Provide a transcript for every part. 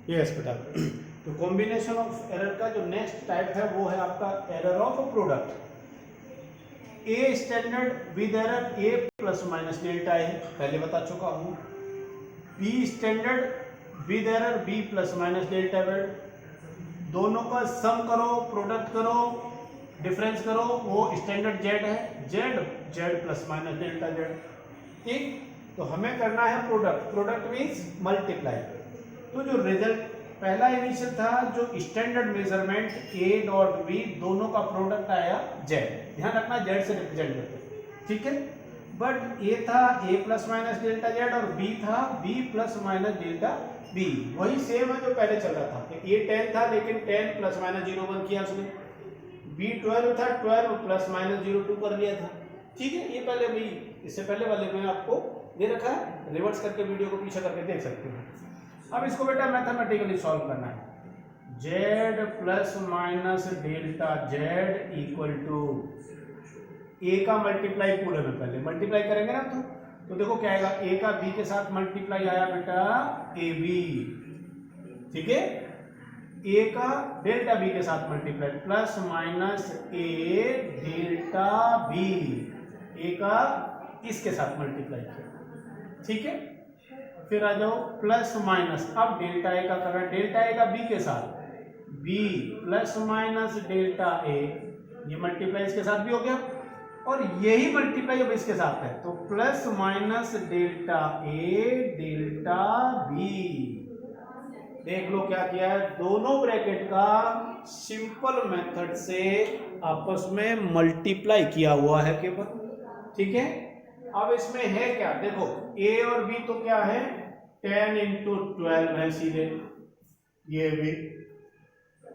Yes बेटा। तो combination of error का जो नेक्स्ट टाइप है वो है आपका error of product. A standard with error a plus minus delta a पहले बता चुका हूँ। B standard with error b plus minus delta z, दोनों का सम करो, प्रोडक्ट करो, डिफरेंस करो, वो स्टैंडर्ड जेड है, z z plus minus delta z. ठीक, तो हमें करना है प्रोडक्ट, प्रोडक्ट मीन्स मल्टीप्लाई। तो जो रिजल्ट पहला इनिशियल था, जो standard measurement A dot B दोनों का प्रोडक्ट आया जेड, ध्यान रखना जेड से रिप्रेजेंट करते हैं, ठीक है। बट ए था A plus minus delta Z और बी था B plus minus delta B, वही सेम है जो पहले चल रहा था। ए 10 था लेकिन 10 प्लस माइनस 0 1 किया उसने, बी 12 था 12 प्लस माइनस 0 2 कर लिया था, ठीक है। ये पहले भी इससे पहले वाले में आपको दे रखा है, रिवर्स करके वीडियो को पीछे करके देख सकते हो। अब इसको बेटा मैथमेटिकली सॉल्व करना है। z plus minus delta z equal to a का मल्टीप्लाई, पूरे में पहले मल्टीप्लाई करेंगे ना, तो देखो क्या आएगा, ए का बी के साथ मल्टीप्लाई आया बेटा ए बी, ठीक है। ए का डेल्टा बी के साथ multiply plus minus a delta B, ए का इसके साथ मल्टीप्लाई किया, ठीक है। फिर आ जाओ प्लस माइनस, अब डेल्टा ए का कर रहा है, डेल्टा ए का बी के साथ बी प्लस माइनस डेल्टा ए, ये मल्टीप्लाई इसके साथ भी हो गया और यही मल्टीप्लाई अब इसके साथ है, तो plus minus delta A delta B. देख लो क्या किया है, दोनों ब्रैकेट का सिंपल मेथड से आपस में मल्टीप्लाई किया हुआ है केवल, ठीक है। अब इसमें है क्या, देखो a और b तो क्या है 10 इंटू 12 है सीधे, ये भी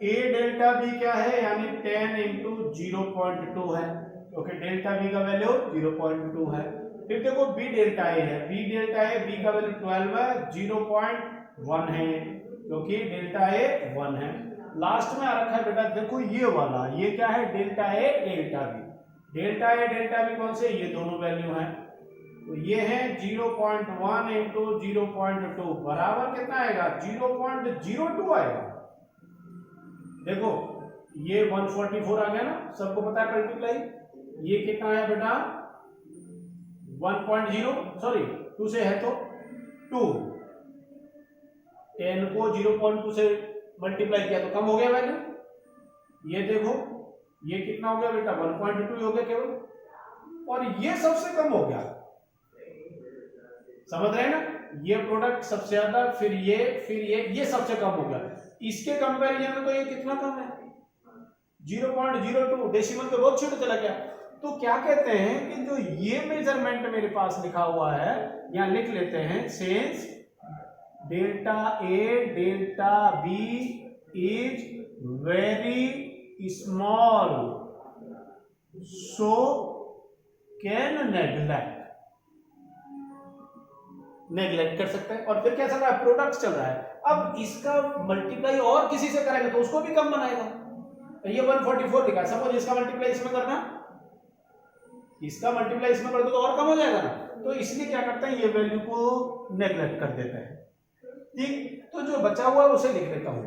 a डेल्टा b क्या है यानी 10 इंटू 0.2 है, क्योंकि डेल्टा b का वैल्यू 0.2 है। फिर देखो b डेल्टा a है, b डेल्टा a b का वैल्यू 12 है, 0.1 है क्योंकि डेल्टा a 1 है। लास्ट में आ रखा है बेटा देखो ये वाला, ये क्या है delta a delta b, delta a delta b कौन से, ये दोनों वैल्यू हैं, तो ये है 0.1 इंटू 0.2 बराबर कितना आएगा 0.02 आएगा। देखो ये 144 आ गया ना, सबको पता है मल्टीप्लाई, ये कितना आया बेटा 2 से है तो 2, 10 को 0.2 से मल्टीप्लाई किया तो कम हो गया वैल्यू, ये देखो ये कितना हो गया बेटा 1.2 हो गया केवल, और ये सबसे कम हो गया, समझ रहे हैं ना, ये प्रोडक्ट सबसे ज्यादा, फिर ये सबसे कम हो गया, इसके कंपैरिजन में तो ये कितना कम है 0.02, डेसिमल के बहुत छोटे चला गया। तो क्या कहते हैं कि जो ये मेजरमेंट मेरे पास लिखा हुआ है, यहां लिख लेते हैं since delta A delta B is very small so can neglect कर सकते हैं। और फिर क्या चल रहा है, प्रोडक्ट चल रहा है, अब इसका मल्टीप्लाई और किसी से करेंगे तो उसको भी कम बनाएगा, तो ये 144 लिखा है, सपोज इसका मल्टीप्लाई इसमें करना, इसका मल्टीप्लाई इसमें कर दो तो और कम हो जाएगा ना, तो इसलिए क्या करते हैं ये वैल्यू को नेग्लेक्ट कर देते हैं, ठीक। तो जो बचा हुआ है उसे लिख देता हूं,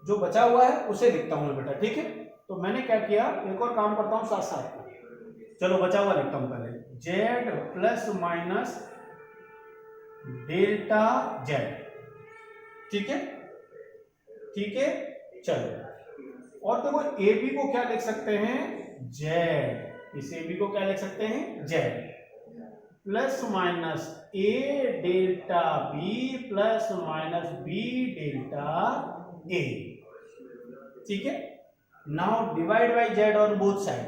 जो बचा हुआ है उसे लिखता हूं बेटा, ठीक है। तो मैंने क्या किया, एक और काम करता हूं साथ साथ, चलो बचा हुआ लिखता हूं पहले, z plus minus delta z, ठीक है, ठीक है। चलो और देखो ए बी को क्या लिख सकते हैं जेड, इस ए बी को क्या लिख सकते हैं z plus minus a delta b plus minus b delta a, ठीक है। Now divide by z on both side,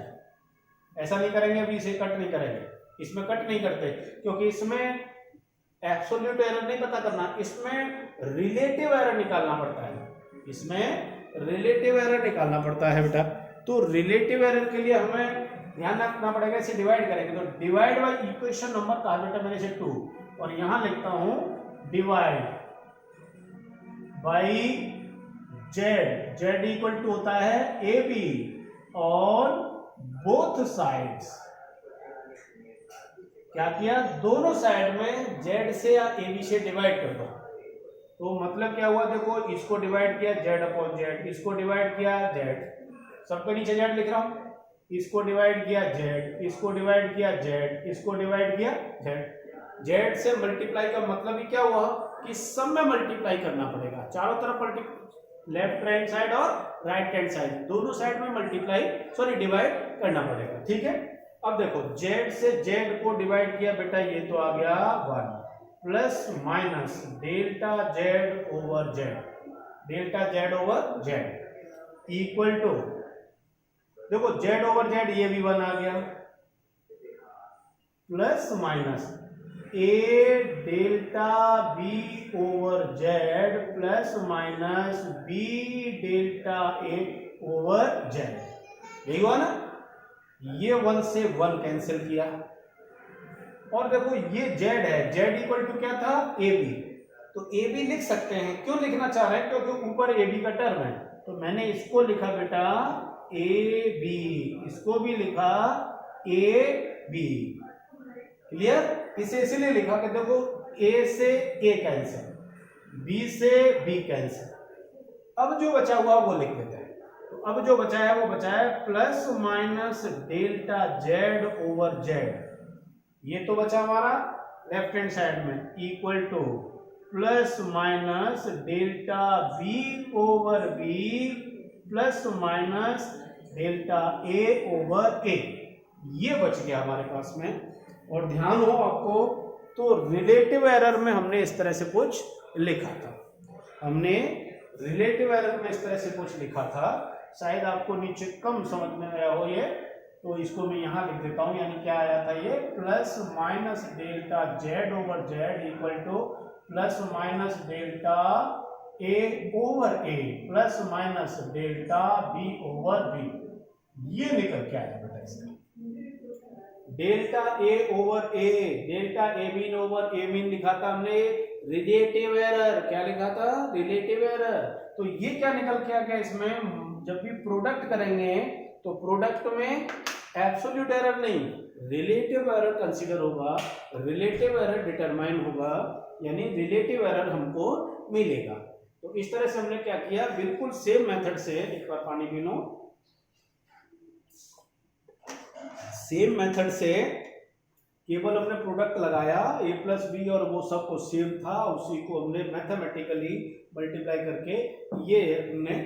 ऐसा नहीं करेंगे, अभी इसे कट नहीं करेंगे, इसमें कट नहीं करते क्योंकि इसमें एब्सोल्यूट एरर नहीं पता करना, इसमें रिलेटिव एरर निकालना पड़ता है, इसमें रिलेटिव एरर निकालना पड़ता है बेटा। तो रिलेटिव एरर के लिए हमें ध्यान रखना पड़ेगा, इसे डिवाइड करेंगे तो डिवाइड बाय इक्वेशन नंबर कहा बेटा मैंने इसे 2, और यहां लिखता हूं divide by Z, Z equal to होता है A B on both sides, क्या किया दोनों साइड में z से या ab से डिवाइड कर दो, तो मतलब क्या हुआ, देखो इसको डिवाइड किया जेड अपॉन जेड, इसको डिवाइड किया जेड, सबके नीचे जेड लिख रहा हूं, इसको डिवाइड किया जेड, इसको डिवाइड किया जेड, इसको डिवाइड किया जेड। जेड से मल्टीप्लाई का मतलब ही क्या हुआ कि सब में मल्टीप्लाई करना पड़ेगा, चारों तरफ लेफ्ट हैंड साइड और राइट हैंड साइड दोनों साइड में मल्टीप्लाई डिवाइड करना पड़ेगा। ठीक है, अब देखो जेड से जेड को डिवाइड किया बेटा, ये तो आ गया 1 plus minus delta Z over z, delta Z over Z equal to, देखो जेड ओवर जेड ये भी 1 आ गया, plus minus a delta B over Z plus minus b delta A over z, यही हुआ ना। ये 1 से 1 कैंसिल किया, और देखो ये जेड है, जेड इक्वल टू क्या था, ए बी, तो ए बी लिख सकते हैं। क्यों लिखना चाह रहे हैं, क्योंकि ऊपर ए बी का टर्म है, तो मैंने इसको लिखा बेटा ए बी, इसको भी लिखा ए बी, क्लियर। इसे इसलिए लिखा कि देखो ए से ए कैंसिल, बी से बी कैंसिल, अब जो बचा हुआ वो लिख देते हैं। तो अब जो बचा है वो बचा है plus minus delta Z over z, ये तो बचा हमारा लेफ्ट हैंड साइड में, equal to plus minus delta B over b plus minus delta A over a, ये बच गया हमारे पास में। और ध्यान हो आपको, तो रिलेटिव एरर में हमने इस तरह से कुछ लिखा था, हमने रिलेटिव एरर में इस तरह से कुछ लिखा था, शायद आपको नीचे कम समझ में आया हो ये, तो इसको मैं यहाँ लिख देता हूँ। यानी क्या आया था ये, plus minus delta Z over Z equal to plus minus delta A over A plus minus delta B over B, ये निकल के आया बेटा इसका। Delta A over a, delta a mean over a mean लिखा था हमने, रिलेटिव एरर, क्या लिखा था, रिलेटिव एरर। तो ये क्या निकल के आ गया इसमें, जब भी प्रोडक्ट करेंगे तो प्रोडक्ट में एब्सोल्यूट एरर नहीं, रिलेटिव एरर कंसीडर होगा, रिलेटिव एरर डिटरमाइन होगा, यानी रिलेटिव एरर हमको मिलेगा। तो इस तरह से हमने क्या किया, बिल्कुल सेम मेथड से, एक बार पानी पी लो, सेम मेथड से केवल हमने प्रोडक्ट लगाया ए प्लस बी और वो सब को सेम था, उसी को हमने मैथमेटिकली मल्टीप्लाई करके ये हमने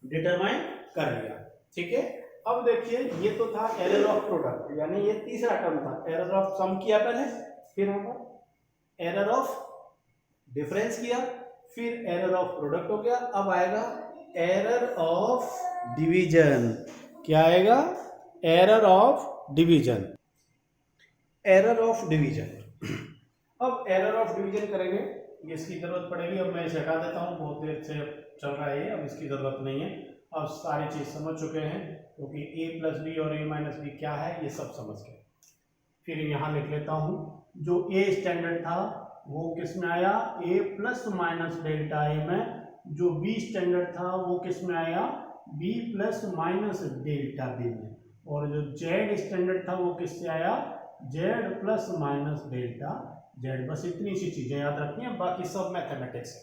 डिटरमाइन कर लिया। ठीक है, अब देखिए ये तो था एरर ऑफ प्रोडक्ट, यानी ये तीसरा टर्म था, एरर ऑफ सम किया पहले, फिर हमने एरर ऑफ डिफरेंस किया, फिर एरर ऑफ प्रोडक्ट हो गया, अब आएगा एरर ऑफ डिवीजन। क्या आएगा, error of division, error of division. अब एरर ऑफ डिवीजन करेंगे, ये इसकी जरूरत पड़ेगी, अब मैं इसे हटा देता हूँ, बहुत देर से चल रहा है ये, अब इसकी जरूरत नहीं है, अब सारी चीज समझ चुके हैं, क्योंकि ए प्लस बी और ए माइनस बी क्या है ये सब समझ गए। फिर यहाँ लिख लेता हूँ, जो ए स्टैंडर्ड था वो किस में आया, A plus minus delta A में, जो बी स्टैंडर्ड था वो किस में आया, B plus minus delta B में, और जो जेड स्टैंडर्ड था वो किससे आया, Z plus minus delta Z. बस इतनी सी चीजें याद रखनी है, बाकी सब मैथमेटिक्स है।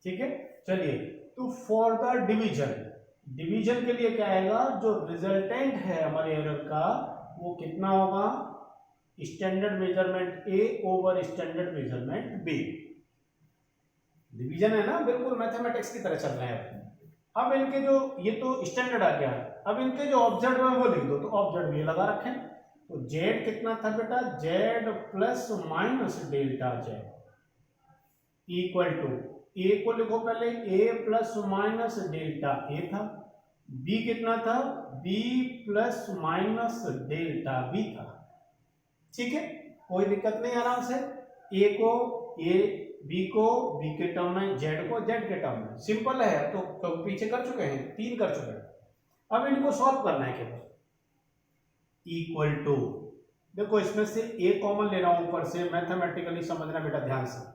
ठीक है, चलिए, तो फॉर द डिवीजन, डिवीजन के लिए क्या आएगा, जो रिजल्टेंट है हमारे एरर का वो कितना होगा, standard measurement a over standard measurement b. Division है ना, बिल्कुल मैथमेटिक्स की तरह चल रहे हैं। अब इनके जो, ये तो स्टैंडर्ड आ गया, अब इनके जो ऑब्जेक्ट में वो लिख दो, तो ऑब्जेक्ट भी लगा रखें। तो जेड कितना था बेटा, z plus minus delta z equal to, a को लिखो पहले, a plus minus delta a था, बी कितना था, B plus minus delta b था। ठीक है, कोई दिक्कत नहीं, आराम से ए को ए, बी को बी के टर्म में, जेड को जेड के टर्म में, सिंपल है। तो पीछे कर चुके हैं, 3 कर चुके हैं, अब इनको सॉल्व करना है केवल। इक्वल टू, देखो इसमें से ए कॉमन ले रहा हूं ऊपर से, मैथमेटिकली समझना बेटा ध्यान से।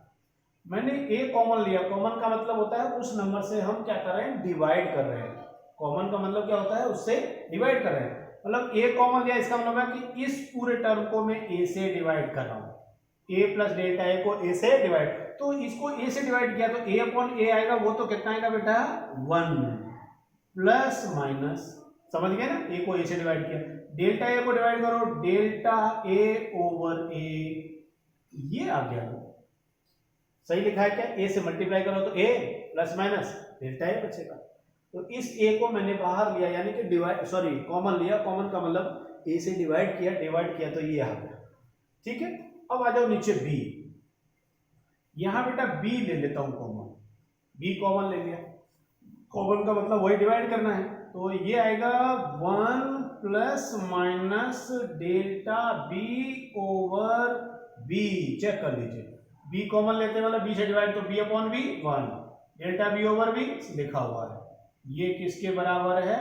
मैंने ए कॉमन लिया, कॉमन का मतलब होता है उस नंबर से हम क्या कर रहे हैं, डिवाइड कर रहे हैं। कॉमन का मतलब क्या होता है, उससे डिवाइड कर रहे हैं। मतलब ए कॉमन लिया, इसका मतलब है कि इस पूरे टर्म को मैं ए से डिवाइड कर रहा हूं, ए प्लस डेल्टा ए को ए से डिवाइड। तो इसको a से डिवाइड किया तो a अपॉन ए आएगा, वो तो कितना आएगा बेटा 1 प्लस माइनस, समझ गए ना, a को a से डिवाइड किया, डेल्टा a को डिवाइड करो डेल्टा a ओवर a, ये आ गया, सही लिखा है क्या, a से मल्टीप्लाई करो तो a plus minus delta a बचेगा। तो इस a को मैंने बाहर लिया यानी कि डिवाइड सॉरी कॉमन लिया, कॉमन का मतलब a से डिवाइड किया तो ये आ गया, ठीक है। अब आ जाओ नीचे b, यहां बेटा b ले लेता हूं कॉमन, b कॉमन ले लिया, कॉमन का मतलब वही डिवाइड करना है, तो ये आएगा 1 plus minus delta b over b, check कर लीजिए, b कॉमन लेते वाला b से डिवाइड तो b upon b 1, delta b over b लिखा हुआ है, ये किसके बराबर है,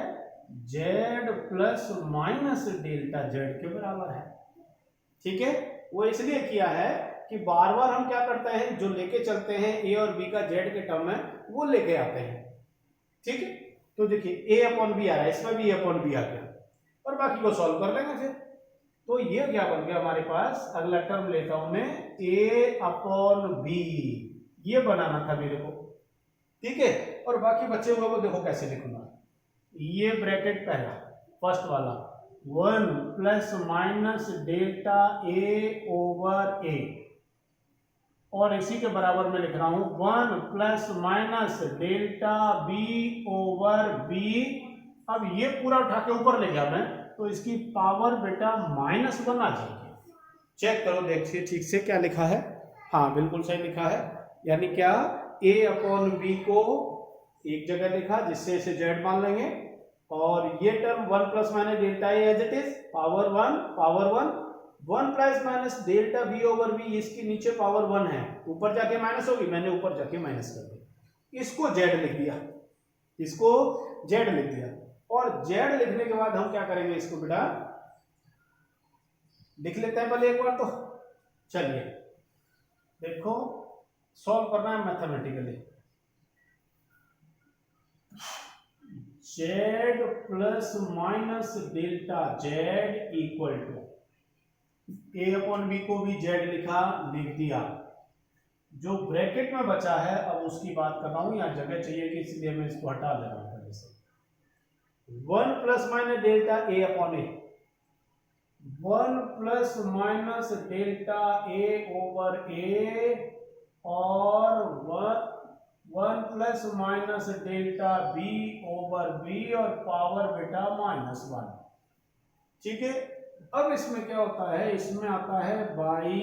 z plus minus delta z के बराबर है, ठीक है। वो इसलिए किया है कि बार बार हम क्या करते हैं, जो लेके चलते हैं a और b का z के टर्म में वो लेके आते हैं, ठीक है। तो देखिए a अपॉन b आ रहा है, इसमें भी a अपॉन b आ गया, और बाकी को सॉल्व कर लेंगे फिर। तो ये क्या बन गया हमारे पास, अगला टर्म लेता हूं मैं a अपॉन b, ये बनाना था मेरे को, ठीक है। और बाकी बचे हुए को देखो कैसे लिखूंगा, ये ब्रैकेट पहला फर्स्ट वाला 1 plus minus delta a over a, और इसी के बराबर में लिख रहा हूं 1 plus minus delta b over b। अब ये पूरा उठा के ऊपर ले गया मैं, तो इसकी पावर बेटा -1 आ जाएगी, चेक करो देखिए ठीक से क्या लिखा है, हाँ बिल्कुल सही लिखा है, यानी क्या a अपॉन b को एक जगह लिखा जिससे इसे z मान लेंगे, और ये term 1 plus minus delta A as it is power 1 plus minus delta B over B, इसके नीचे पावर 1 है, ऊपर जाके माइनस होगी, मैंने ऊपर जाके माइनस कर दिया, इसको z लिख दिया, इसको z लिख दिया, और z लिखने के बाद हम क्या करेंगे, इसको बेटा लिख लेते हैं पहले एक बार, तो चलिए देखो सॉल्व करना है mathematically, z plus minus delta z equal to a upon b को भी z लिखा, लिख दिया, जो ब्रैकेट में बचा है अब उसकी बात कर रहा हूं, यहां जगह चाहिए कि इसलिए मैं इसको हटा दे रहा हूं पहले से, 1 plus minus delta a upon a, 1 plus minus delta a over a, और 1 plus minus delta b over b, और पावर बेटा -1, ठीक है। अब इसमें क्या होता है, इसमें आता है by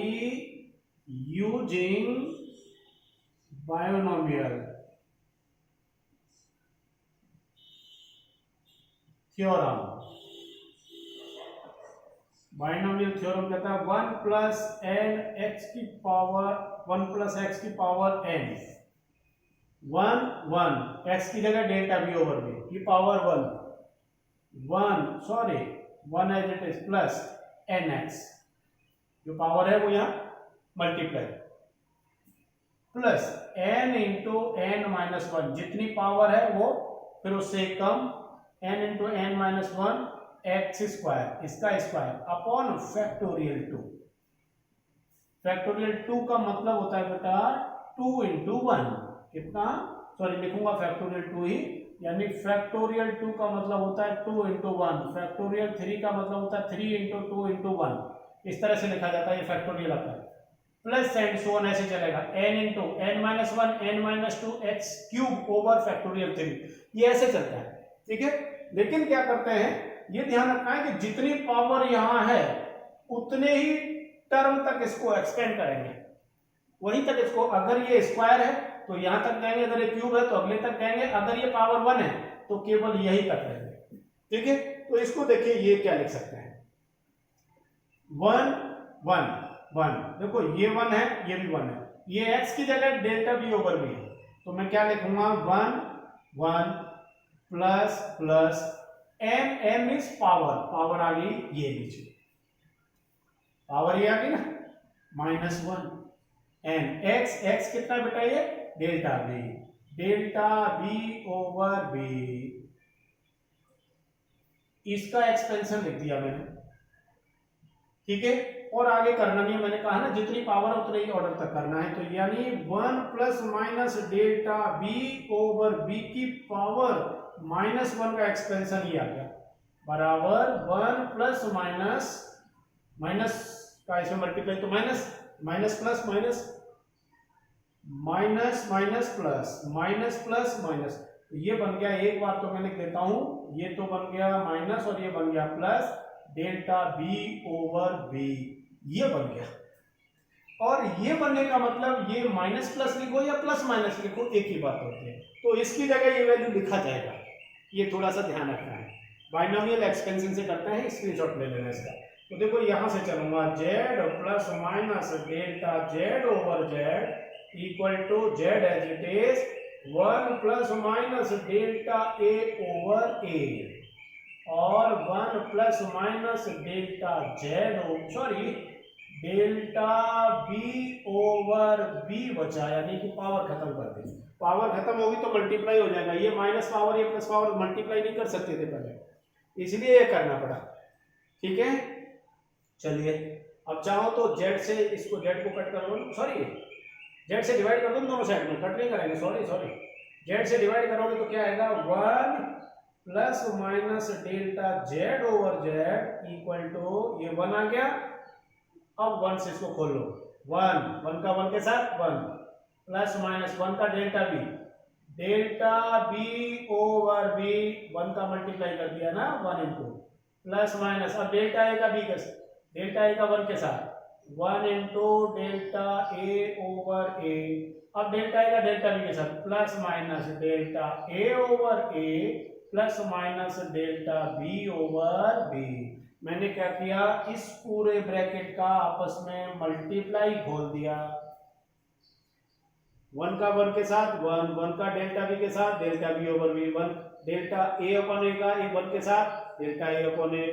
using binomial theorem, binomial theorem कहता है 1 प्लस x की पावर n, 1 x की जगह डेल्टा बी ओवर बी, ये power 1 as it is plus nx, जो पावर है वो यहाँ multiply, plus n into n minus 1, जितनी पावर है वो फिर उससे कम, n into n minus 1 x square, इसका स्क्वायर अपॉन फैक्टोरियल 2, फैक्टोरियल 2 का मतलब होता है बेटा 2 इंटू 1, कितना, सॉरी लिखूंगा फैक्टोरियल 2 ही, यानी फैक्टोरियल 2 का मतलब होता है 2 इंटू 1, फैक्टोरियल 3 का मतलब होता है 3 इंटू 2 इंटू 1, इस तरह से लिखा जाता है, ये फैक्टोरियल आता है, प्लस एंड सो ऑन ऐसे चलेगा, n into n minus 1 n minus 2 x cube over factorial 3, ये ऐसे चलता है, ठीक है। लेकिन क्या करते हैं, ये ध्यान रखना है कि जितनी पावर यहां है उतने ही टर्म तक इसको एक्सपेंड करेंगे, वहीं तक इसको, अगर ये स्क्वायर है तो यहां तक जाएंगे, अगर ये क्यूब है तो अगले तक जाएंगे, अगर ये पावर 1 है तो केवल यही तक रहेंगे, ठीक है। तो इसको देखिए ये क्या लिख सकते हैं, 1 1 देखो ये 1 है, ये भी 1 है, ये x की जगह डेल्टा बी ओवर बी है, तो मैं क्या लिखूंगा 1 plus plus m is power आ गई, ये नीचे पावर ये आ गई ना -1, एन x कितना बेटा, ये डेल्टा बी ओवर बी, इसका एक्सपेंशन लिख दिया मैंने, ठीक है। और आगे करना नहीं है, मैंने कहा ना जितनी पावर है उतने ही ऑर्डर तक करना है। तो यानी 1 plus minus delta B over B की पावर -1 का एक्सपेंशन ही आ गया, बराबर 1 प्लस माइनस माइनस का इसमें मल्टीप्लाई, तो minus minus plus minus minus minus plus minus plus minus, तो ये बन गया, एक बार तो मैं लिख देता हूं, ये तो बन गया माइनस और ये बन गया plus delta B over B, ये बन गया। और ये बनने का मतलब ये माइनस प्लस लिखो या प्लस माइनस लिखो एक ही बात होती है, तो इसकी जगह ये वैल्यू लिखा जाएगा, ये थोड़ा सा ध्यान रखना है। बाइनोमियल एक्सपेंशन से करते हैं, स्क्रीनशॉट ले लेना इसका। तो देखो यहां से चलूंगा, z plus minus delta Z over Z equal to z as it is 1 plus minus delta A over a और 1 plus minus delta z sorry delta B over b बचा, यानी कि पावर खत्म कर दी। पावर खत्म होगी तो मल्टीप्लाई हो जाएगा, ये माइनस पावर ये प्लस पावर मल्टीप्लाई नहीं कर सकते थे पहले, इसलिए ये करना पड़ा। ठीक है, चलिए अब चाहो तो जेड से इसको जेड को कट कर दो, सॉरी जेड से डिवाइड कर दो दोनों साइड में, कट नहीं करेंगे, सॉरी जेड से डिवाइड करोगे तो क्या आएगा 1 plus minus delta Z over Z equal to ये 1 आ गया। अब 1 से इसको खोल लो, 1 का 1 के साथ 1 प्लस माइनस 1 का डेल्टा बी ओवर बी, 1 का मल्टीप्लाई कर दिया ना 1 इंटू प्लस माइनस, अब डेल्टा ए का 1 के साथ 1 into delta A over a, अब डेल्टा ए का डेल्टा बी के साथ प्लस माइनस डेल्टा ए ओवर ए plus minus delta B over b. मैंने क्या किया, इस पूरे ब्रैकेट का आपस में मल्टीप्लाई खोल दिया, 1 का 1 के साथ 1 का डेल्टा बी के साथ delta B over b, 1 delta a upon a का 1 के साथ delta a upon a,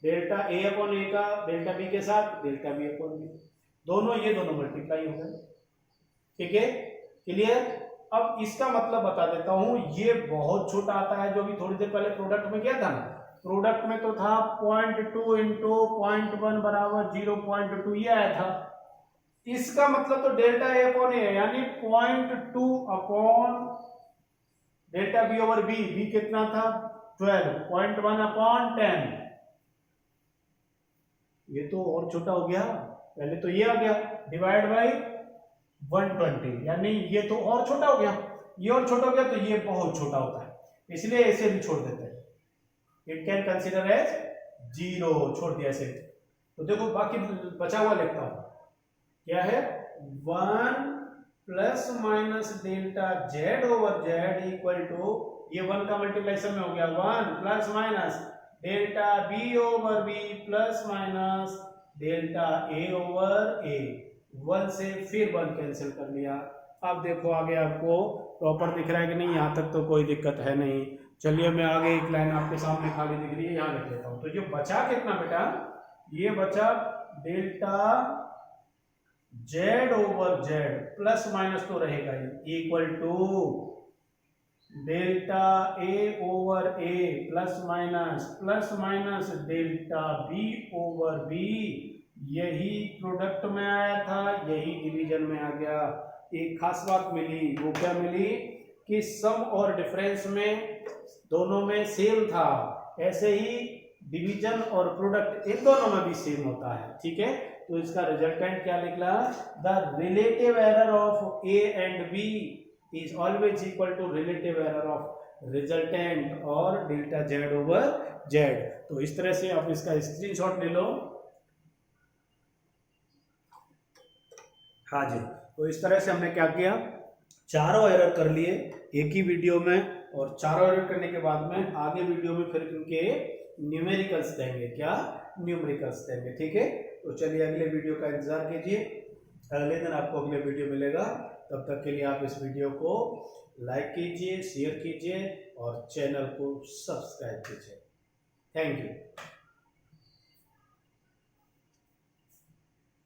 delta a upon a का डेल्टा बी के साथ डेल्टा बी अपॉन बी, दोनों मल्टीप्लाई हो गए। ठीक है, क्लियर। अब इसका मतलब बता देता हूं, ये बहुत छोटा आता है, जो भी थोड़ी देर पहले प्रोडक्ट में क्या था ना, प्रोडक्ट में तो था 0.2 इंटू 0.1 बराबर 0.2, ये आया था। इसका मतलब तो डेल्टा ए अपॉन ए यानी 0.2 upon delta B over B, B कितना था 12, 0.1 अपॉन 10, ये तो और छोटा हो गया, पहले तो ये आ गया डिवाइड बाई 120, यानी ये तो और छोटा हो गया, ये और छोटा हो गया, तो ये बहुत छोटा होता है, इसलिए ऐसे भी छोड़ देते हैं, इट कैन कंसीडर एज 0, छोड़ दिया ऐसे। तो देखो बाकी बचा हुआ लिखता हूं, क्या है 1 plus minus delta Z over Z equal to, ये 1 का मल्टीप्लिकेशन में हो गया 1 plus minus delta B over b plus minus delta A over a, 1 से फिर 1 कैंसिल कर लिया। अब देखो आगे आपको प्रॉपर दिख रहा है कि नहीं, यहाँ तक तो कोई दिक्कत है नहीं। चलिए मैं आगे एक लाइन आपके सामने खाली दिख रही है, यहाँ लिख लेता हूँ। तो जो बचा कितना बेटा, ये बचा delta Z over Z plus minus तो रहेगा ही equal to delta A over A plus minus delta B over B, यही प्रोडक्ट में आया था, यही डिवीजन में आ गया। एक खास बात मिली, वो क्या मिली कि सम और डिफरेंस में दोनों में सेम था, ऐसे ही डिवीजन और प्रोडक्ट इन दोनों में भी सेम होता है। ठीक है, तो इसका रिजल्टेंट क्या निकला, the relative error of A and B is always equal to relative error of resultant और डेल्टा जेड ओवर जेड। तो इस तरह से आप इसका स्क्रीनशॉट ले लो। हाँ जी, तो इस तरह से हमने क्या किया, चारों एरर कर लिए एक ही वीडियो में, और चारों एरर करने के बाद में आगे वीडियो में फिर इनके न्यूमेरिकल्स देंगे, क्या न्यूमेरिकल्स देंगे। ठीक है, तो चलिए अगले वीडियो का इंतजार कीजिए, अगले दिन आपको अगले वीडियो मिलेगा। तब तक के लिए आप इस वीडियो को लाइक कीजिए, शेयर कीजिए और चैनल को सब्सक्राइब कीजिए। Thank you.